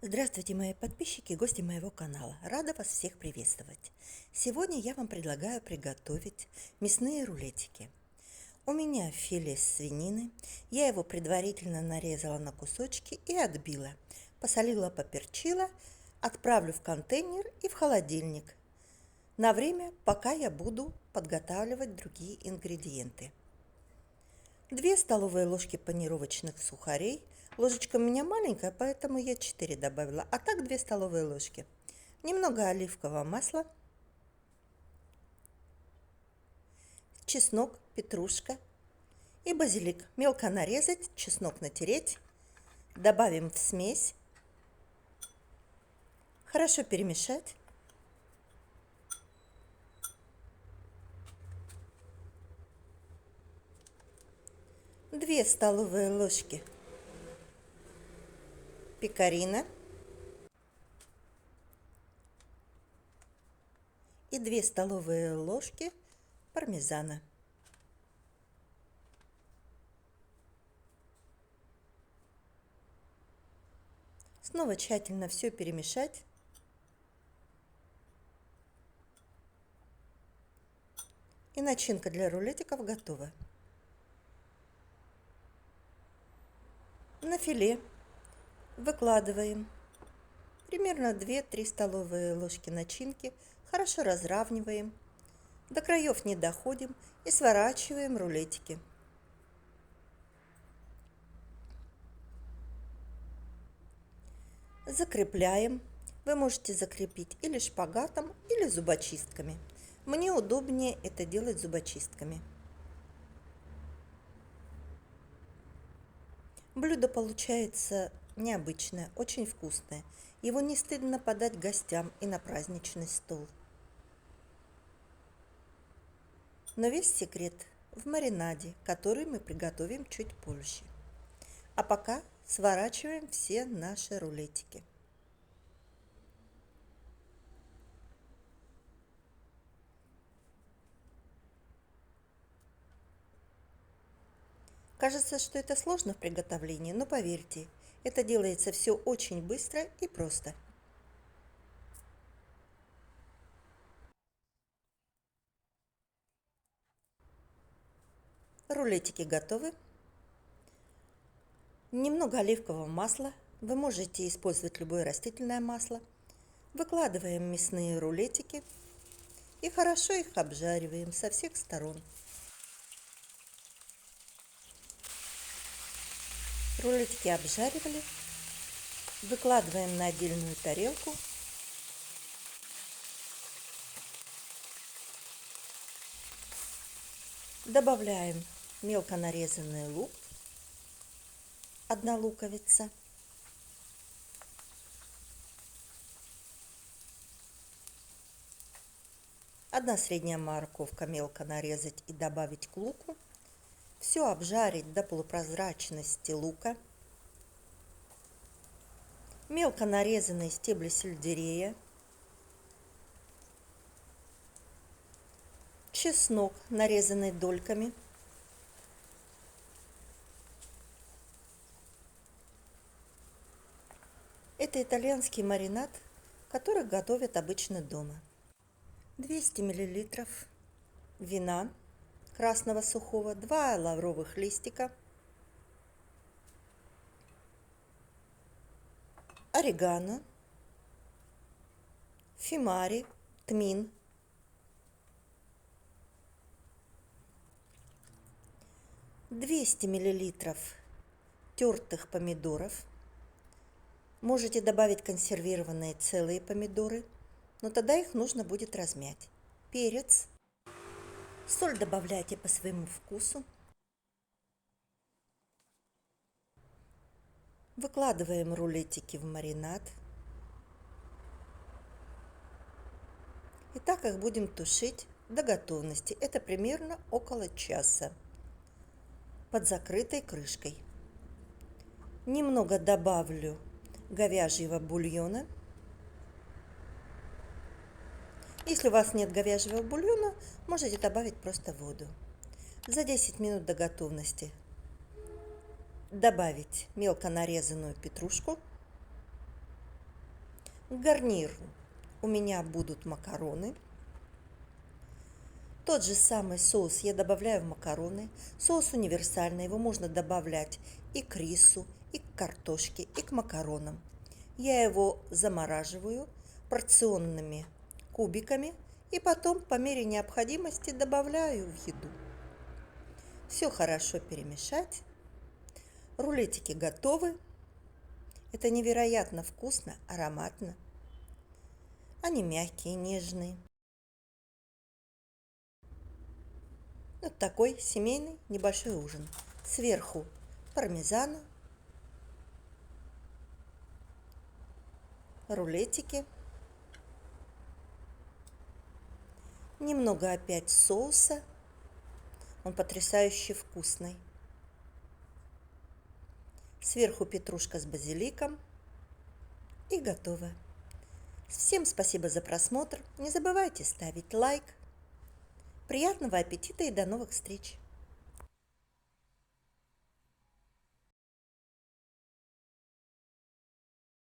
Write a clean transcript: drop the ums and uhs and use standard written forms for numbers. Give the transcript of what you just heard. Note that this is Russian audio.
Здравствуйте, мои подписчики и гости моего канала. Рада вас всех приветствовать. Сегодня я вам предлагаю приготовить мясные рулетики. У меня филе свинины. Я его предварительно нарезала на кусочки и отбила. Посолила, поперчила. Отправлю в контейнер и в холодильник на время, пока я буду подготавливать другие ингредиенты. 2 столовые ложки панировочных сухарей. Ложечка у меня маленькая, поэтому я 4 добавила, а так 2 столовые ложки. Немного оливкового масла, чеснок, петрушка и базилик. Мелко нарезать, чеснок натереть. Добавим в смесь. Хорошо перемешать. Две столовые ложки пекарина и 2 столовые ложки пармезана. Снова тщательно все перемешать. И начинка для рулетиков готова. На филе выкладываем примерно 2-3 столовые ложки начинки, хорошо разравниваем, до краев не доходим и сворачиваем рулетики. Закрепляем. Вы можете закрепить или шпагатом, или зубочистками. Мне удобнее это делать зубочистками. Блюдо получается необычное, очень вкусное. Его не стыдно подать гостям и на праздничный стол. Но весь секрет в маринаде, который мы приготовим чуть позже. А пока сворачиваем все наши рулетики. Кажется, что это сложно в приготовлении, но поверьте, это делается все очень быстро и просто. Рулетики готовы. Немного оливкового масла. Вы можете использовать любое растительное масло. Выкладываем мясные рулетики и хорошо их обжариваем со всех сторон. Рулетики обжаривали. Выкладываем на отдельную тарелку. Добавляем мелко нарезанный лук, 1 луковица, одна средняя морковка мелко нарезать и добавить к луку. Все обжарить до полупрозрачности лука. Мелко нарезанные стебли сельдерея. Чеснок, нарезанный дольками. Это итальянский маринад, который готовят обычно дома. 200 мл вина красного сухого, 2 лавровых листика, орегано, фимари, тмин, 200 мл тертых помидоров. Можете добавить консервированные целые помидоры, но тогда их нужно будет размять. Перец. Соль добавляйте по своему вкусу. Выкладываем рулетики в маринад. И так их будем тушить до готовности. Это примерно около часа под закрытой крышкой. Немного добавлю говяжьего бульона. Если у вас нет говяжьего бульона, можете добавить просто воду. За 10 минут до готовности добавить мелко нарезанную петрушку, Гарнир у меня будут макароны. Тот же самый соус я добавляю в макароны. Соус универсальный, его можно добавлять и к рису, и к картошке, и к макаронам. Я его замораживаю порционными кубиками и потом по мере необходимости добавляю в еду. Все хорошо перемешать. Рулетики готовы. Это невероятно вкусно, ароматно. Они мягкие, нежные. Вот такой семейный небольшой ужин. Сверху пармезана, рулетики, немного опять соуса. Он потрясающе вкусный. Сверху петрушка с базиликом. И готово. Всем спасибо за просмотр. Не забывайте ставить лайк. Приятного аппетита и до новых встреч!